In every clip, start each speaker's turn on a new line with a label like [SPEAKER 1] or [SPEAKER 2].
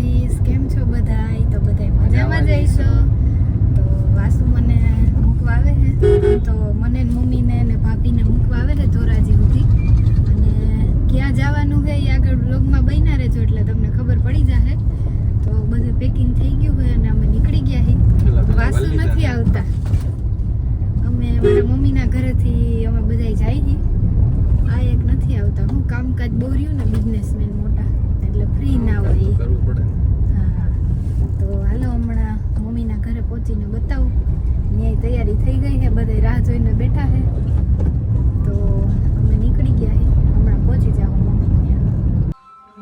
[SPEAKER 1] દ્વારકાધીશ. કેમ છો બધાય? તો બધાય મજામાં જઈશો. તો વાસુ મને મૂકવા આવે છે, તો મને મમ્મીને ને ભાભીને મૂકવા આવે છે ધોરાજી સુધી. અને ક્યાં જવાનું છે એ આગળ બ્લોગમાં બન્યા રહેજો એટલે તમને ખબર પડી જશે. તો બધું પેકિંગ થઈ ગયું હોય અને અમે નીકળી ગયા છીએ. વાસુ નથી આવતા. અમે મારા મમ્મીના ઘરેથી અમે બધાય જાય છીએ. આ એક નથી આવતા. હું કામકાજ બહુ રહ્યું ને, બિઝનેસમેન મોટા એટલે ફ્રી ના હોય કરવું પડે. હા, તો હાલો હમણાં મમ્મીના ઘરે પહોંચીને બતાવું. ન્યાય તૈયારી થઈ ગઈ છે, બધા રાહ જોઈને બેઠા છે. તો અમે નીકળી ગયા છીએ. હમણાં પહોંચી જાવ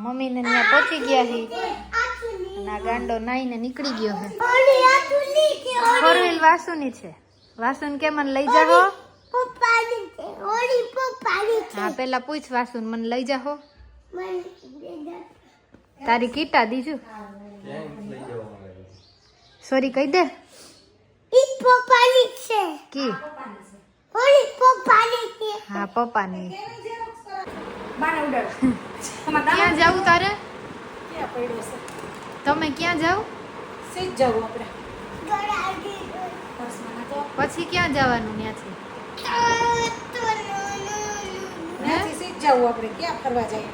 [SPEAKER 1] મમ્મીને ત્યાં પહોંચી ગયા છીએ. અને આ ગાંડો નાઈને નીકળી ગયો છે. ફોર વ્હીલ વાસુની છે. વાસુને કે મને લઈ જાઓ. હા, પેલા પૂછ વાસુન મને લઈ જાઓ. તારી કીટા દીજું સોરી કહી દે. કી હા પપ્પાની. ક્યાં જાવું તારે? તમે ક્યાં જાવ? પછી ક્યાં જવાનું? ત્યાંથી
[SPEAKER 2] જવું આપણે ક્યાં ફરવા જઈએ?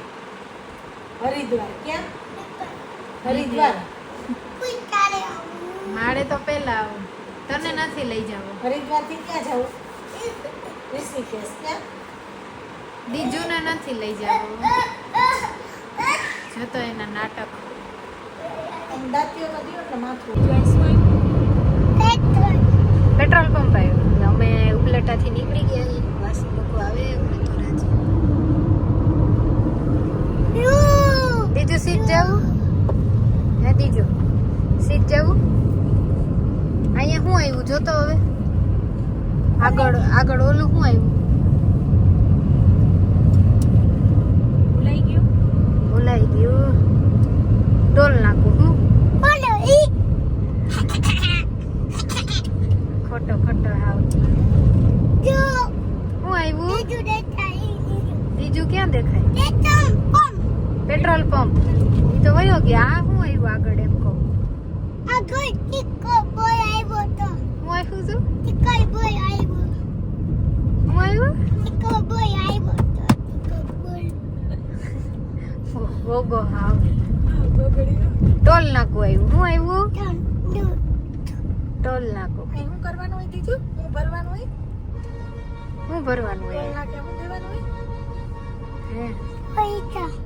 [SPEAKER 2] હરિદ્વાર. ક્યાં? હરિદ્વાર.
[SPEAKER 1] મારે તો પેલા આવું, તને નથી લઈ જાવ.
[SPEAKER 2] હરિદ્વાર થી ક્યાં જવું? ઋષિકેશ. ક્યાં?
[SPEAKER 1] બીજુને નથી લઈ જાવ. જતો એના નાટક.
[SPEAKER 2] દાંતીઓ તો દિયો ને માથું.
[SPEAKER 1] પેટ્રોલ પંપ આવ્યો. અમે ઉપલેટાથી નીકળી ગયા. વાસી લોકો આવે અમને ધોરાજી. બીજું સીટ જવું હે? બીજું સીટ જવું. અહીંયા શું આવ્યું જોતો હવે? આગળ ઓલું શું આવ્યું? ભૂલાઈ ગયું. ટોલ નાખું. ખોટો હાવ. શું આવ્યું? બીજું ક્યાં દેખાય? Petrol pump. એ તો વયો ગયા. આ શું આવ્યું આગળ એમ કહું? શું આવ્યું છું? શું આવ્યું? ગોગો હાવ. ટોલ નાકું આવ્યું. શું આવ્યું? ટોલ નાકું.
[SPEAKER 2] શું કરવાનું હોય દીજુ? શું ભરવાનું હોય?
[SPEAKER 1] શું ભરવાનું હોય?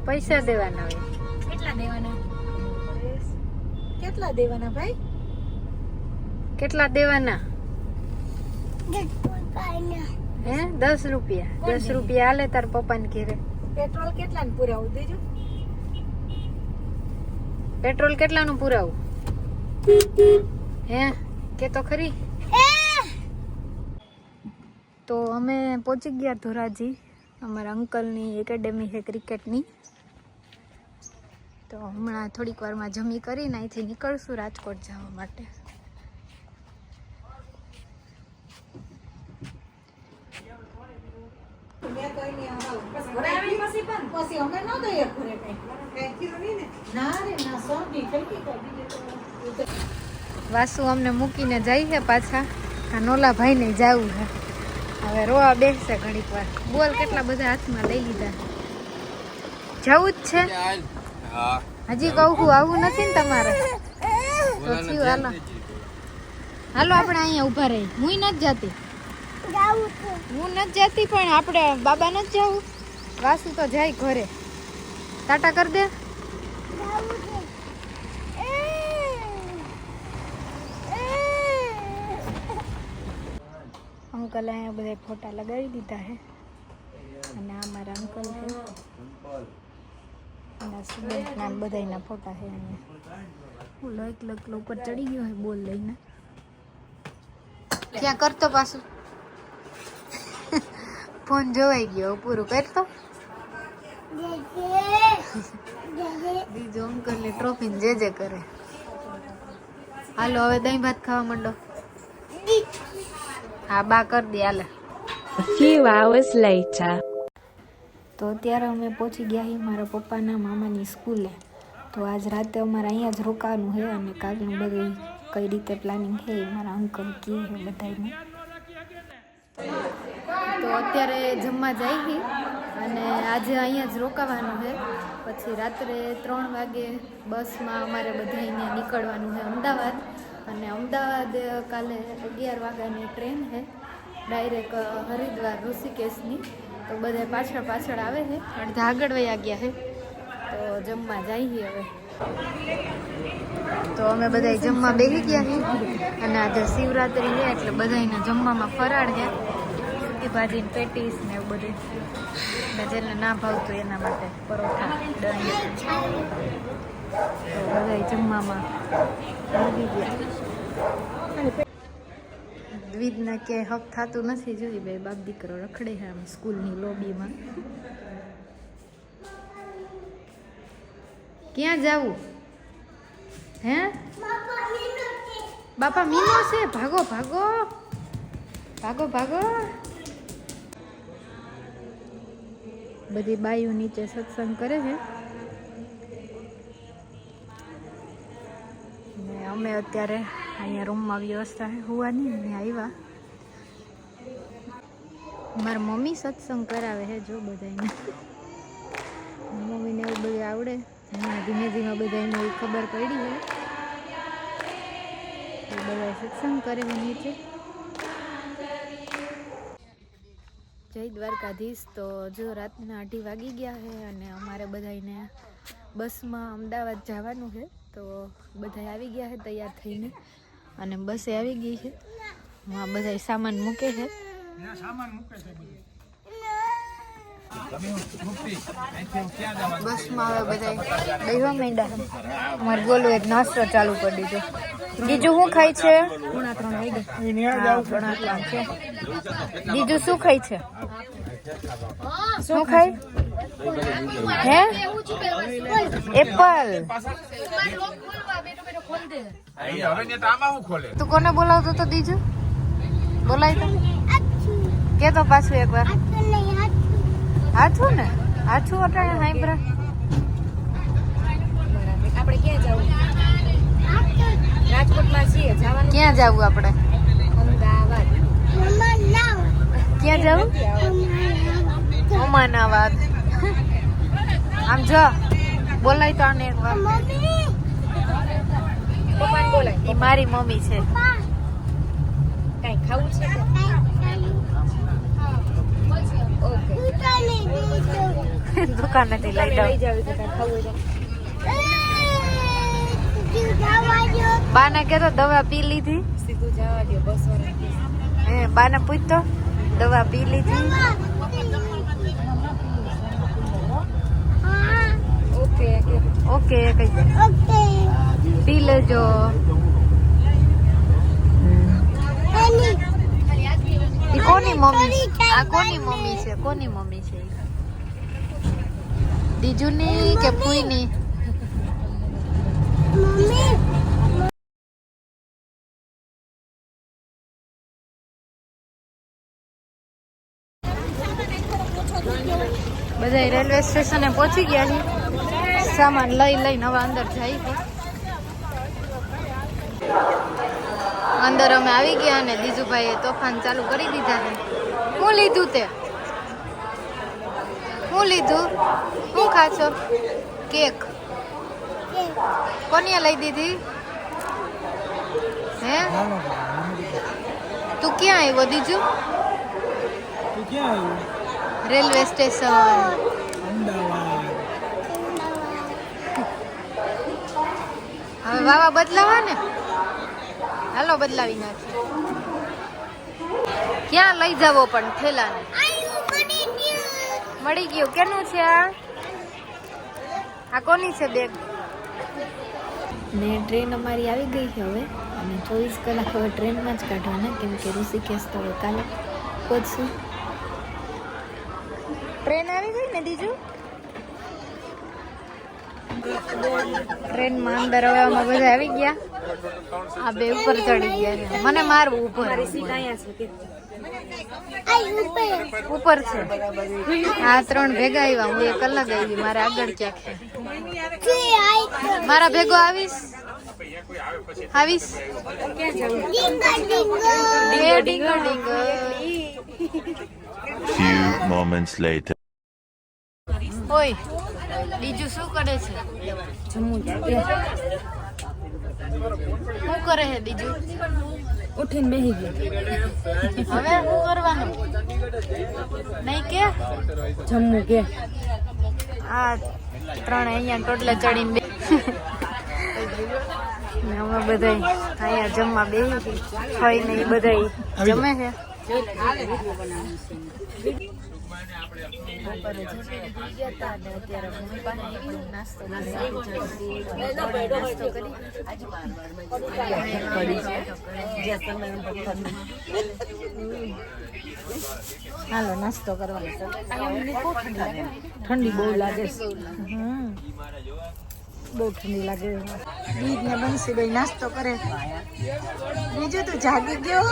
[SPEAKER 1] પૈસા દેવાના હોય.
[SPEAKER 2] કેટલા દેવાના? કેટલા દેવાના ભાઈ?
[SPEAKER 1] કેટલા દેવાના? હે 10 રૂપિયા. 10 રૂપિયા હાલે તાર પપ્પાને ઘેરે.
[SPEAKER 2] પેટ્રોલ કેટલાનું પુરાવું દેજો?
[SPEAKER 1] પેટ્રોલ કેટલાનું પુરાવું? હે કે તો ખરી. તો અમે પહોંચી ગયા ધોરાજી. અમારા અંકલની એકેડેમી છે ક્રિકેટની. તો હમણાં થોડીક વારમાં જમી કરીને અહીંથી નીકળશું રાજકોટ જવા માટે. વાસુ અમને મૂકીને જાય છે પાછા. આ નોલા ભાઈને જવું છે. હવે રોવા બેસશે ઘડીક વાર. બોલ કેટલા બધા હાથમાં લઈ લીધા. જવું જ છે હજી કહું છું. આવું નથી ને તમારે તો થયું. હાલો હાલો આપણે અહીંયા ઊભા રહી. હું નથી જાતી. હું નથી જાતી પણ આપણે બાબા નથી જવું. વાસુ તો જાય ઘરે. ટાટા કર દે. અંકલ અહીંયા બધા ફોટા લગાવી દીધા છે. અને આ મારા અંકલ છે. એના સ્ટુડન્ટના બધાના ફોટા છે અહીંયા. હું લક ઉપર ચડી ગયો છે બોલ લઈને. ક્યાં કરતો પાછું? ફોન જોવાઈ ગયો. પૂરું કરતો. બીજો અંકલની ટ્રોફી જે કરે. હાલો હવે દહીં ભાત ખાવા માંડો. હા બા કર દે. હાલે.
[SPEAKER 3] A few hours later.
[SPEAKER 1] તો અત્યારે અમે પહોંચી ગયા છીએ મારા પપ્પાના મામાની સ્કૂલે. તો આજ રાતે અમારે અહીંયા જ રોકાવાનું છે અને કાલનું બધું કઈ રીતે પ્લાનિંગ છે એ મારા અંકલ કહે છે બધાને. તો અત્યારે જમવા જાય છે અને આજે અહીંયા જ રોકાવાનું છે. પછી રાત્રે 3 વાગે બસમાં અમારે બધાને નીકળવાનું છે અમદાવાદ. અને અમદાવાદ કાલે 11 વાગ્યાની ટ્રેન છે ડાયરેક્ટ હરિદ્વાર ઋષિકેશની. તો બધા પાછળ આવે છે, અડધા આગળ વયા ગયા છે. તો જમવા જઈએ હવે. તો અમે બધા જમવા બેસી ગયા છીએ અને આજે શિવરાત્રી છે એટલે બધાને જમવામાં ફરાળ છે. સૂકી ભાજી ને પેટીસ ને એવું બધું, ને જેને ના ભાવતું એના માટે પરોઠા દહીં. તો બધા જમવામાં લાગી ગયા. દ્વિજના ક્યાંય હક થતું નથી. જોઈ બે બાપ દીકરો રખડે છે આમ સ્કૂલની લોબીમાં. ક્યાં જાવું હે? બાપા મીનો છે, ભાગો ભાગો ભાગો ભાગો. બધી બાઈઓ નીચે સત્સંગ કરે છે ને અમે અત્યારે અહીંયા રૂમમાં વ્યવસ્થા હોવાની ને આવ્યા. મારા મમ્મી સત્સંગ કરાવે છે જો બધાને. મમ્મીને એવું બધું આવડે. ધીમે ધીમે બધાને એવી ખબર પડી છે. એ બધા સત્સંગ કરે છે નીચે. જય દ્વારકાધીશ. તો જો રાતના 8 વાગી ગયા છે અને અમારે બધાને બસમાં અમદાવાદ જવાનું છે. તો બધા આવી ગયા છે તૈયાર થઈને અને બસે આવી ગઈ છે. હા બધા સામાન મૂકે છે. બસમાં હવે બધા બેહવા માંડ્યા. અમારે બોલું એક નાસ્તો ચાલુ કરી દીધો. બીજું શું ખાય છે? 3:30 વાગે. છે બીજું શું ખાય છે? શું ખાય હે? એપલ. તું કોને બોલાવતો તો? બીજું બોલાય તો કે તો પાછું એકવાર. હાથું ને હાથું અટાણે હાઈબ્રા. આપણે ક્યાં જવું? રાજકોટમાં છીએ. જવાનું ક્યાં જવું આપણે? અમદાવાદ. ક્યાં જવું? ઉમાનાવાદ. આમ જો બોલાય તો આને એકવાર. પપ્પાને બોલાય. એ મારી મમ્મી છે. કઈ ખાવું છે? દુકાનેથી લઈ જાવ. બાને કેતો દવા પી લીધી. સીધું જવા દો બસ વાળા. હે બાને પૂછતો દવા પી લીધી. ઓકે ઓકે કઈ પી લેજો. કોની મમ્મી? આ કોની મમ્મી છે? કોની મમ્મી છે? દીજુની કે ફૂઈની? બધા રેલવે સ્ટેશને પહોંચી ગયા છે. સામાન લઈને હવે અંદર જાય છે. અંદર અમે આવી ગયા અને દીજુભાઈએ તોફાન ચાલુ કરી દીધા છે. શું લીધું તે? શું લીધું? શું ખાશો? કેક. કોને લઈ દીધી? હે તું ક્યાં આવ્યો દીજુ? રેલવે સ્ટેશન હવે વાવા બદલાવા ને. હાલો બદલાવી નાખી. ક્યાં લઈ જાવો પણ થેલાને? મળી ગયું. કેનું છે આ? કોની છે બેગ? ને ટ્રેન અમારી આવી ગઈ છે હવે અને 24 કલાક હવે ટ્રેનમાં જ કાઢવાના કેમ કે ઋષિકેશ તો હવે કાલે પહોંચશું. ટ્રેન આવી ગઈ ને દીજુ? ટ્રેનમાં અંદર હવે અમે બધા આવી ગયા. આ બે ઉપર ચડી ગયા છે. મને મારવું ઉપર. ઉપર છે. આ 3 ભેગા આવ્યા. હું એક અલગ આવી. મારે આગળ ક્યાંક છે. મારા ભેગો આવીશ ડીંગો ડીંગો ડીંગો.
[SPEAKER 4] Few moments later.
[SPEAKER 1] ઓય બીજું શું કરે છે?
[SPEAKER 2] જમવું
[SPEAKER 1] શું કરે છે બીજું?
[SPEAKER 2] ઉઠીને બેસી ગયો.
[SPEAKER 1] હવે શું કરવાનું? નહીં કે
[SPEAKER 2] જમવું કે
[SPEAKER 1] આ ત્રણ અહીંયા ટોટલે ચડીને બે ને અમે બધા અહીંયા જમવા બેસી ખાઈ ને એ બધા જમે છે. બપોરે જમીને સુઈ ગયા હતા અને અત્યારે મમ્મી પાસે આવી નાસ્તો કરી
[SPEAKER 2] હાલો નાસ્તો કરવાનો. ઠંડી બહુ લાગે છે. બહુ ઠંડી લાગે. બીજ ને બંસી ભાઈ નાસ્તો કરે. બીજું તું જાગી ગયો?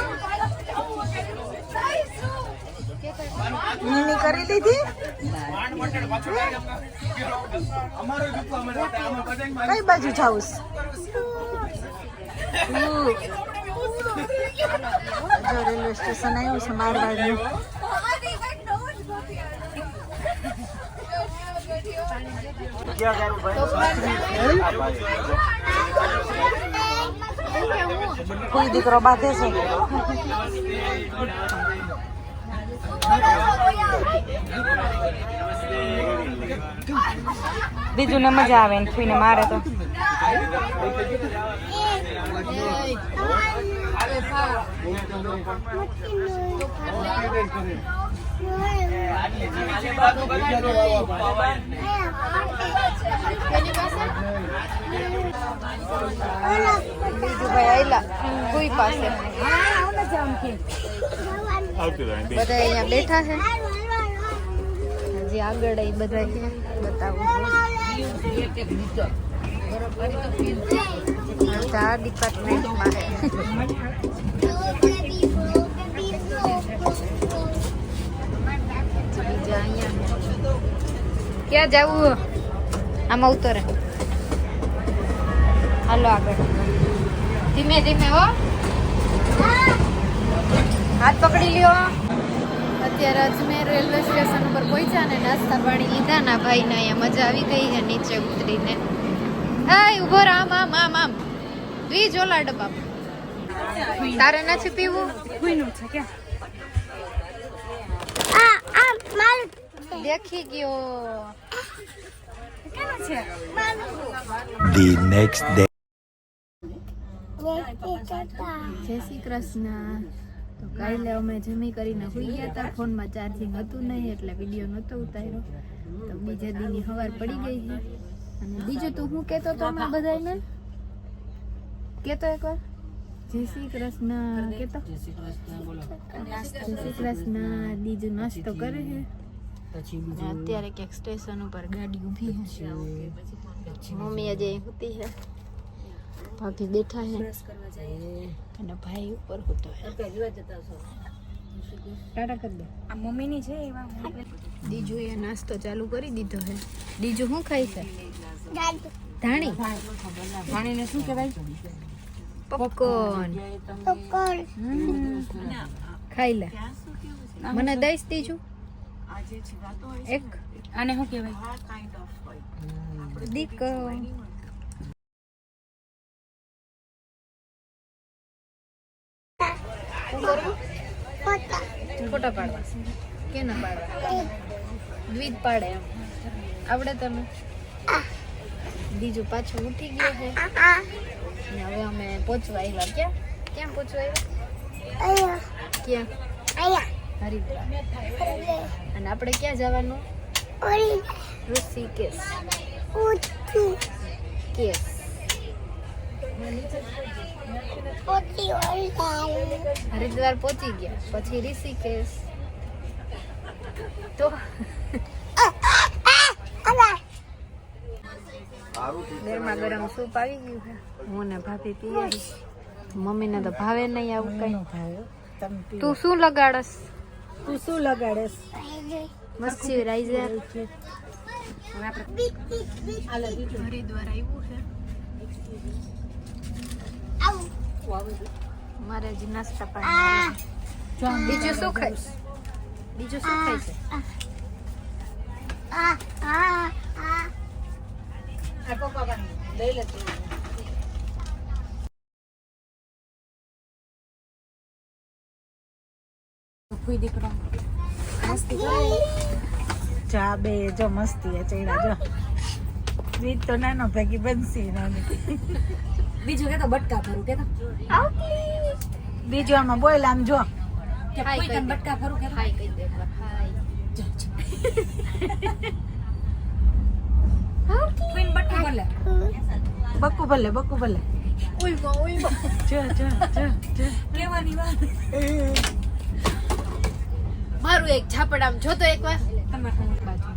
[SPEAKER 2] નીની કરી લીધી? કઈ બાજુ જાઉં? જો રેલવે સ્ટેશન આવ્યું છે મારવાડનું. કોઈ દીકરો બાંધે છે. બીજું ને મજા આવે ને ફૂઈને મારે તો.
[SPEAKER 1] બીજું ભાઈ આયલા કોઈ પાસે બધા અહીંયા બેઠા છે. હજી આગળ એ બધા છે બતાવું આ ડિપાર્ટમેન્ટમાં છે. બીજા અહીંયા ક્યાં જવું? આમાં ઉતરે. હાલો આગળ ધીમે ધીમે હો. હાથ પકડી લ્યો. અત્યારે અજમેર રેલવે સ્ટેશન ઉપર પહોંચ્યા ને નાસ્તા પાણી લીધા ના ભાઈ ને અહીંયા મજા આવી ગઈ છે નીચે ઉતરીને. હા ઉભો રહો. આમ આમ આમ આમ ઈ જોલા ડબ્બા. તારે નથી પીવું? દેખી ગયો.
[SPEAKER 4] The next day.
[SPEAKER 1] જય શ્રી કૃષ્ણ. તો કાલે અમે જમી કરીને સુઈ ગયા હતા. ફોનમાં ચાર્જિંગ હતું નહીં એટલે વિડીયો નહોતો ઉતાર્યો. તો બીજા દીની સવાર પડી ગઈ છે. અને બીજું તું શું કહેતો હતો અમે બધાને? કહેતો એકવાર જય શ્રી કૃષ્ણ કહેતો. જય શ્રી કૃષ્ણ. બીજું નાસ્તો કરે છે. અત્યારે ક્યાંક સ્ટેશન ઉપર ગાડી ઊભી છે. મમ્મી આજે હોતી છે. ભાભી બેઠા છે અને ભાઈ ઉપર હોતો છે. ટાટા કરી દે. આ મમ્મીની છે. દીજુ એ નાસ્તો ચાલુ કરી દીધો છે. દીજુ શું ખાય છે? ધાણી.
[SPEAKER 2] પાણીને શું કહેવાય?
[SPEAKER 1] પોપકોર્ન. ખાઈ લે. મને દઈશ દીજુ એક.
[SPEAKER 2] આને શું કહેવાય?
[SPEAKER 1] દીકો. ફોટા પાડવા કે ના પાડવા? દ્વિજ પાડે એમ આવડે તમે? બીજું પાછું ઉઠી ગયો છે. અને હવે અમે પહોંચવા આવ્યા. ક્યાં ક્યાં પહોંચવા આવ્યા? ક્યાં? હરિદ્વાર. અને આપણે ક્યાં જવાનું? ઋષિકેશ. કેસ હરિદ્વાર પહોંચી ગયા પછી ઋષિકેશ. તો ગરમા ગરમ સૂપ આવી ગયું છે. હું ને ભાભી પીએ. મમ્મીને તો ભાવે નહીં આવું કઈ. તું શું લગાડસ?
[SPEAKER 2] તું શું લગાડેસ?
[SPEAKER 1] મોઇશ્ચરાઇઝર.
[SPEAKER 2] હવે આપણે હાલો બીજું
[SPEAKER 1] હરિદ્વાર આવ્યું છે મારે હજી નાસ્તા પાણી બીજું શું ખાઈશ બીજું શું ખાઈશ
[SPEAKER 2] આ પપ્પા લઈ લેજો ફૂઈ દીકરો મસ્તી કરે જા બે જો મસ્તી ચૈડા જો બીજ તો નાનો ભેગી બનશી નાની બીજું કે તો બટકા ભરું કે તો બીજું આમાં બોલ આમ જો કે કોઈ તને બટકા ભરું કે
[SPEAKER 1] હાય કહી દે એકવાર હાય
[SPEAKER 2] ફૂઈન બટકું ભલે બક્કુ ભલે
[SPEAKER 1] ઉલમો
[SPEAKER 2] જો કેવાની વાત
[SPEAKER 1] મારું એક ઝાપડ આમ જોતો એકવાર
[SPEAKER 2] તમારી બાજુ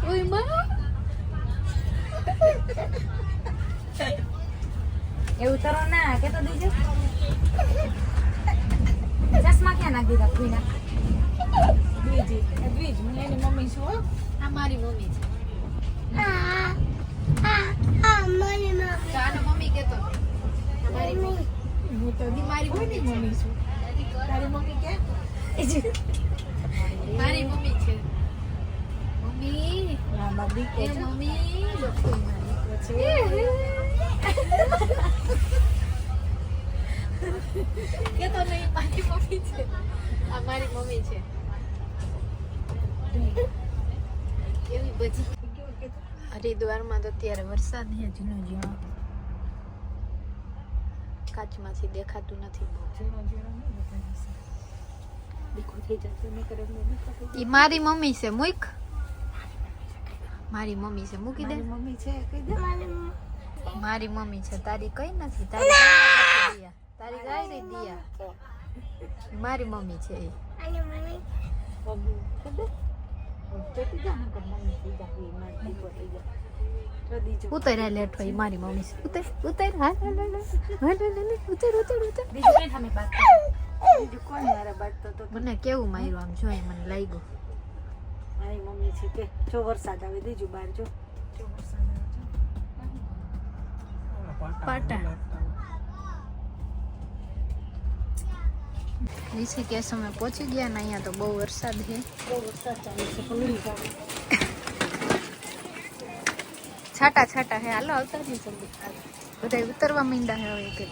[SPEAKER 1] ઓય માં
[SPEAKER 2] એવું કરો ના કે તો દીજો ચશ્મા ક્યાં નાખી દીધા ફૂઈના દ્વિજ હું એની મમ્મી છું હો
[SPEAKER 1] આ મારી મમ્મી છે ચાનો મમ્મી કેતો મારી મમ્મી
[SPEAKER 2] હું તો
[SPEAKER 1] મારી મમ્મી
[SPEAKER 2] છું તારી મમ્મી ક્યાં
[SPEAKER 1] મારી મમ્મી છે મમ્મી
[SPEAKER 2] હા બાબી
[SPEAKER 1] એ મમ્મી કેતો નહીં મારી મમ્મી છે આ મારી મમ્મી છે એવી બધી હરિદ્વારમાં તો અત્યારે વરસાદ છે ઝીણો ઝીણો કાચમાંથી દેખાતું નથી ઈ મારી મમ્મી છે મૂક મારી મમ્મી છે મૂકી દે
[SPEAKER 2] મમ્મી છે કહી દે
[SPEAKER 1] મારી મમ્મી છે તારી કઈ નથી તારી ગાય દિયા મારી મમ્મી છે એ ઉતર લેટ હોય મારી મમ્મી છે ઉતર ઉતર હાલ ઉતર
[SPEAKER 2] બીજું કઈ થામે બાત બીજું કોણ મારા બાત તો
[SPEAKER 1] મને કેવું માર્યું આમ જોઈ મને લાગ્યું
[SPEAKER 2] મારી મમ્મી છે કે જો વરસાદ આવે દીજું બહાર જો વરસાદ આવે
[SPEAKER 1] પાટા ઋષિકેશ અમે પહોંચી ગયા ને અહીંયા તો બહુ વરસાદ છે
[SPEAKER 2] બહુ વરસાદ ચાલે છે પલળી જાવ
[SPEAKER 1] છાટા છાટા હે હાલો આવતા જ જલ્દી બધા ઉતરવા માંડ્યા હે હવે એક એક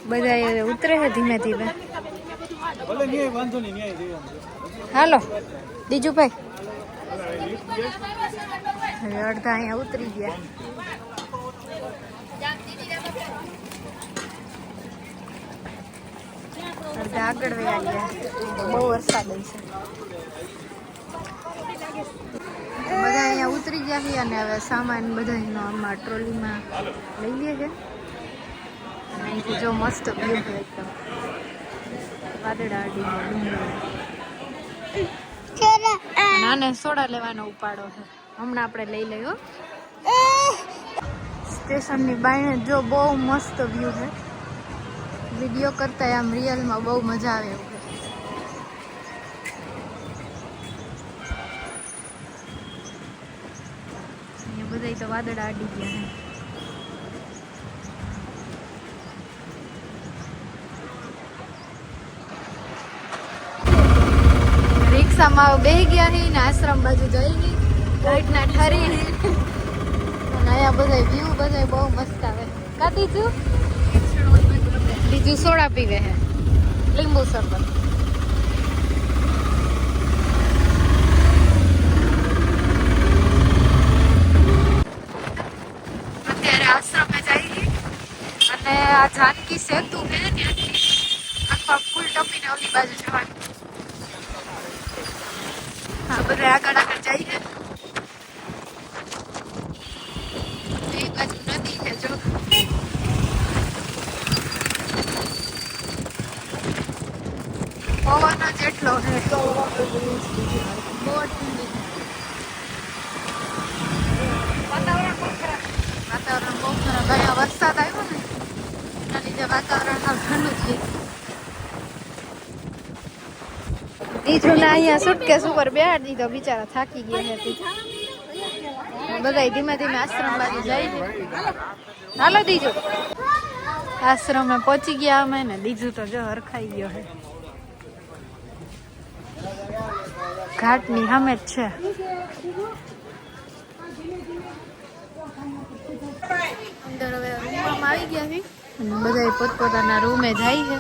[SPEAKER 1] બધા ઉતરે છે ધીમે ધીમે હાલો બીજુભાઈ હવે અડધા અહીંયા ઉતરી ગયા અડધા આગળ વયા ગયા બહુ વરસાદ છે બધા અહીંયા ઉતરી ગયા છે અને હવે સામાન બધાનો આમાં ટ્રોલીમાં લઈ લે છે અને અહીંથી જો મસ્ત વ્યૂ છે એકદમ વાદળા નાને સોડા લેવાનો ઉપાડો છે હમણાં આપણે લઈ લઈએ સ્ટેશનની બાયણે જો બહુ મસ્ત વ્યૂ છે વિડીયો કરતા આમ રિયલમાં બહુ મજા આવે એવું છે અહીંયા બધા તો વાદળા અડી ગયા છે રિક્ષામાં બેસી ગયા છે ને આશ્રમ બાજુ જઈ ગઈ લાઈટના ઠરી અને અહીંયા બધા વ્યૂ બધા બહુ મસ્ત આવે કાઢી છું બીજું સોડા પીવે હે લીંબુ શરબત અત્યારે આશ્રમે જઈ અને આ જાનકી સેતુ હે ત્યાંથી આખા ફૂલ ટપીને ઓલી બાજુ જવાનું હા બધા આગળ આગળ જઈએ એ બાજુ નદી છે જો પવન જ એટલો છે બહુ ઠંડી વાતાવરણ બહુ ખરાબ અહીંયા વરસાદ આવ્યો ને આજે વાતાવરણ સાવ ઠંડુ છે. બીજુના અહીંયા સુટકેસ ઉપર બેહાડી દીધો, બિચારા થાકી ગયા છે. બધા ધીમે ધીમે આશ્રમ બાજુ જાય છે. હાલો દીજો, આશ્રમે પહોંચી ગયા અમે ને. દીજું તો જો હરખાઈ ગયો છે, ઘાટની સામે જ છે. અંદર હવે રૂમમાં આવી ગયા છે અને બધા પોતપોતાના રૂમે જાય છે.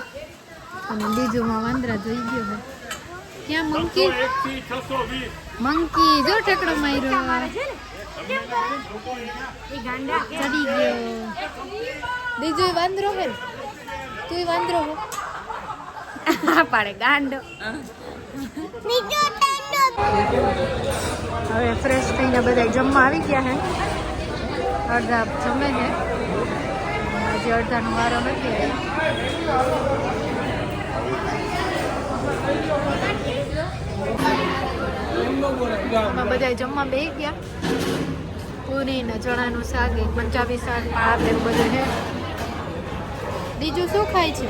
[SPEAKER 1] અને બીજુમાં વાંદરા જોઈ ગયો છે. ક્યાં મંકી? મંકી જો ટેકડો માર્યો, ચડી ગયો. બીજો વાંદરો હે, તું વાંદરો હો. પાડે ગાંડો. હવે ફ્રેશ થઈને બધા જમવા આવી ગયા છે. અડધા જમે છે, હજી અડધાનો વારો નથી આવ્યો. બધા જમવા બેસી ગયા. પૂરી ને ચણાનું શાક, એક પંજાબી શાક, ભાત એવું બધું છે. બીજું શું ખાય છે?